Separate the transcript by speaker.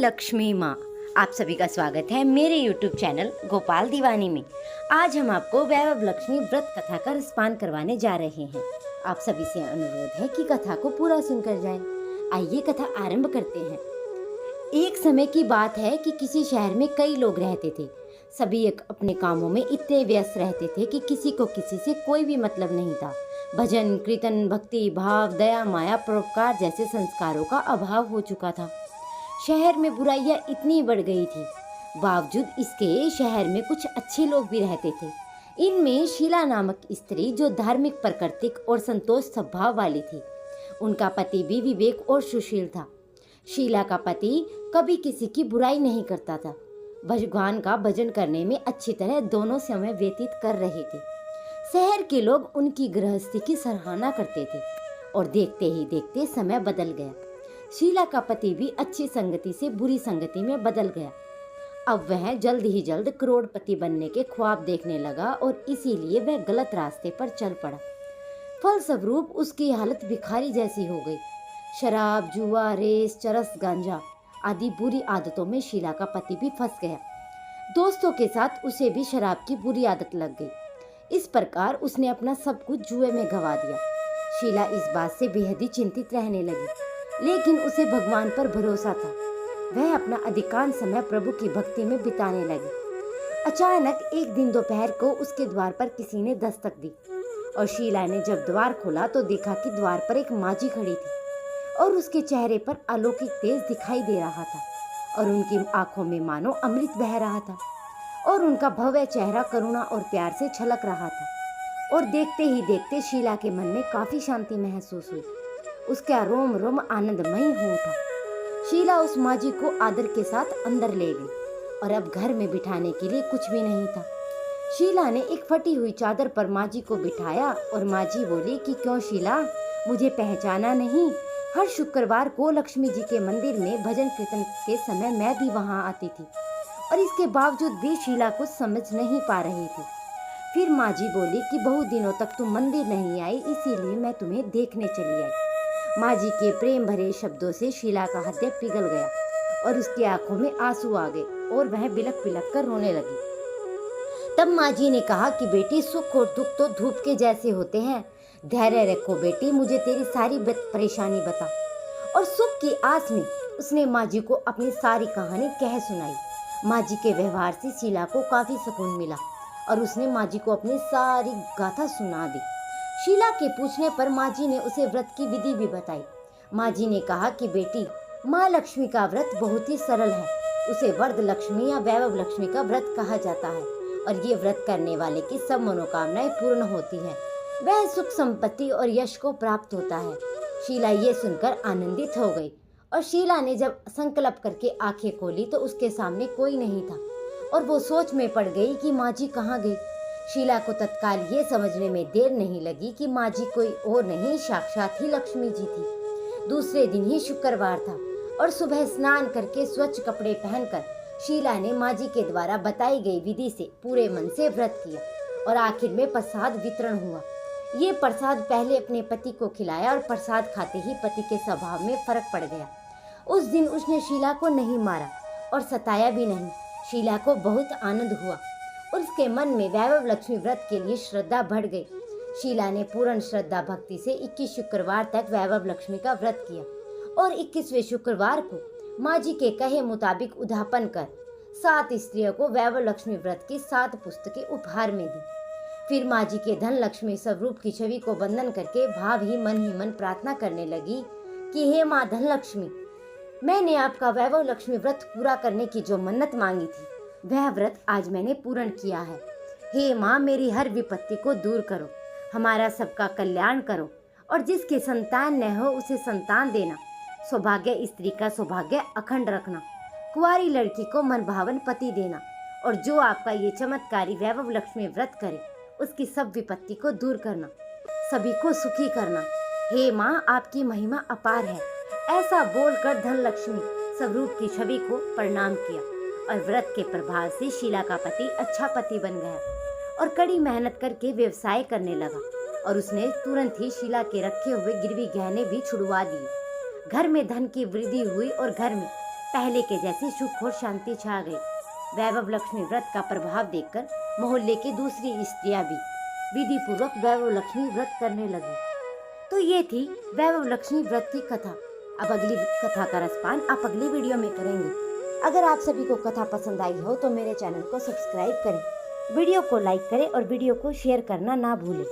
Speaker 1: लक्ष्मी माँ। आप सभी का स्वागत है मेरे YouTube चैनल गोपाल दीवानी में। आज हम आपको वैभव लक्ष्मी व्रत कथा का रसपान करवाने जा रहे हैं। आप सभी से अनुरोध है कि कथा को पूरा सुनकर जाएं। आइए कथा आरंभ करते हैं। एक समय की बात है कि किसी शहर में कई लोग रहते थे। सभी एक अपने कामों में इतने व्यस्त रहते थे कि किसी को किसी से कोई भी मतलब नहीं था। भजन, कीर्तन, भक्ति भाव, दया, माया, परोपकार जैसे संस्कारों का अभाव हो चुका था। शहर में बुराइयां इतनी बढ़ गई थी। बावजूद इसके शहर में कुछ अच्छे लोग भी रहते थे। इनमें शीला नामक स्त्री जो धार्मिक, प्राकृतिक और संतोष स्वभाव वाली थी। उनका पति भी विवेक और सुशील था। शीला का पति कभी किसी की बुराई नहीं करता था। भगवान का भजन करने में अच्छी तरह दोनों समय व्यतीत कर रहे थे। शहर के लोग उनकी गृहस्थी की सराहना करते थे और देखते ही देखते समय बदल गया। शीला का पति भी अच्छी संगति से बुरी संगति में बदल गया। अब वह जल्द ही जल्द करोड़पति बनने के ख्वाब देखने लगा और इसीलिए वह गलत रास्ते पर चल पड़ा। फलस्वरूप उसकी हालत भिखारी जैसी हो गई। शराब, जुआ, रेस, चरस, गांजा आदि बुरी आदतों में शीला का पति भी फंस गया। दोस्तों के साथ उसे भी शराब की बुरी आदत लग गई। इस प्रकार उसने अपना सब कुछ जुए में गंवा दिया। शीला इस बात से बेहद ही चिंतित रहने लगी, लेकिन उसे भगवान पर भरोसा था। वह अपना अधिकांश समय प्रभु की भक्ति में बिताने लगी। अचानक एक दिन दोपहर को उसके द्वार पर किसी ने दस्तक दी और शीला ने जब द्वार खोला तो देखा कि द्वार पर एक माँ जी खड़ी थी और उसके चेहरे पर अलौकिक तेज दिखाई दे रहा था और उनकी आंखों में मानो अमृत बह रहा था और उनका भव्य चेहरा करुणा और प्यार से छलक रहा था। और देखते ही देखते शीला के मन में काफी शांति महसूस हुई। उसका रोम रोम आनंदमय हो उठा। शीला उस माँ जी को आदर के साथ अंदर ले गई और अब घर में बिठाने के लिए कुछ भी नहीं था। शीला ने एक फटी हुई चादर पर माँ जी को बिठाया और माँ जी बोली कि क्यों शीला, मुझे पहचाना नहीं? हर शुक्रवार को लक्ष्मी जी के मंदिर में भजन कीर्तन के समय मैं भी वहाँ आती थी और इसके बावजूद भी शीला कुछ समझ नहीं पा रही थी। फिर माँ जी बोली कि बहुत दिनों तक तुम मंदिर नहीं आई, इसीलिए मैं तुम्हें देखने चली आई। माँ जी के प्रेम भरे शब्दों से शीला का हृदय पिघल गया और उसकी आंखों में आंसू आ गए और वह बिलक बिलक कर रोने लगी। तब माँ जी ने कहा कि बेटी, सुख और दुख तो धूप के जैसे होते हैं। धैर्य रखो बेटी, मुझे तेरी सारी परेशानी बता। और सुख की आस में उसने माँ जी को अपनी सारी कहानी कह सुनाई। माँ जी के व्यवहार से शीला को काफी सुकून मिला और उसने माँ जी को अपनी सारी गाथा सुना दी। शीला के पूछने पर माँ जी ने उसे व्रत की विधि भी बताई। माँ जी ने कहा कि बेटी, माँ लक्ष्मी का व्रत बहुत ही सरल है। उसे वरद लक्ष्मी या वैभव लक्ष्मी का व्रत कहा जाता है और ये व्रत करने वाले की सब मनोकामनाएं पूर्ण होती हैं। वह सुख, संपत्ति और यश को प्राप्त होता है। शीला ये सुनकर आनंदित हो गई और शीला ने जब संकल्प करके आंखें खोली तो उसके सामने कोई नहीं था और वो सोच में पड़ गई कि माँ जी कहाँ गई। शीला को तत्काल ये समझने में देर नहीं लगी कि माँ जी कोई और नहीं, साक्षात ही लक्ष्मी जी थी। दूसरे दिन ही शुक्रवार था और सुबह स्नान करके स्वच्छ कपड़े पहनकर शीला ने माँ जी के द्वारा बताई गई विधि से पूरे मन से व्रत किया और आखिर में प्रसाद वितरण हुआ। ये प्रसाद पहले अपने पति को खिलाया और प्रसाद खाते ही पति के स्वभाव में फर्क पड़ गया। उस दिन उसने शीला को नहीं मारा और सताया भी नहीं। शीला को बहुत आनंद हुआ और उसके मन में वैभव लक्ष्मी व्रत के लिए श्रद्धा बढ़ गई। शीला ने पूर्ण श्रद्धा भक्ति से 21 शुक्रवार तक वैभव लक्ष्मी का व्रत किया और 21वें शुक्रवार को माँ जी के कहे मुताबिक उद्यापन कर 7 स्त्रियों को वैभव लक्ष्मी व्रत की 7 पुस्तकें उपहार में दी। फिर माँ जी के धन लक्ष्मी स्वरूप की छवि को वंदन करके ही मन प्रार्थना करने लगी कि हे माँ धन लक्ष्मी, मैंने आपका वैभव लक्ष्मी व्रत पूरा करने की जो मन्नत मांगी थी वह व्रत आज मैंने पूर्ण किया है। हे माँ, मेरी हर विपत्ति को दूर करो, हमारा सबका कल्याण करो और जिसके संतान न हो उसे संतान देना, सौभाग्य स्त्री का सौभाग्य अखंड रखना, कुंवारी लड़की को मनभावन पति देना और जो आपका ये चमत्कारी वैभव लक्ष्मी व्रत करे उसकी सब विपत्ति को दूर करना, सभी को सुखी करना। हे माँ, आपकी महिमा अपार है। ऐसा बोलकर धन लक्ष्मी स्वरूप की छवि को प्रणाम किया और व्रत के प्रभाव से शीला का पति अच्छा पति बन गया और कड़ी मेहनत करके व्यवसाय करने लगा और उसने तुरंत ही शीला के रखे हुए गिरवी गहने भी छुड़वा दिए। घर में धन की वृद्धि हुई और घर में पहले के जैसी सुख और शांति छा गई। वैभव लक्ष्मी व्रत का प्रभाव देखकर मोहल्ले की दूसरी स्त्रियां भी विधि पूर्वक वैभव लक्ष्मी व्रत करने लगी। तो ये थी वैभव लक्ष्मी व्रत की कथा। अब अगली कथा का रसपान आप अगली वीडियो में करेंगे। अगर आप सभी को कथा पसंद आई हो तो मेरे चैनल को सब्सक्राइब करें, वीडियो को लाइक करें और वीडियो को शेयर करना ना भूलें।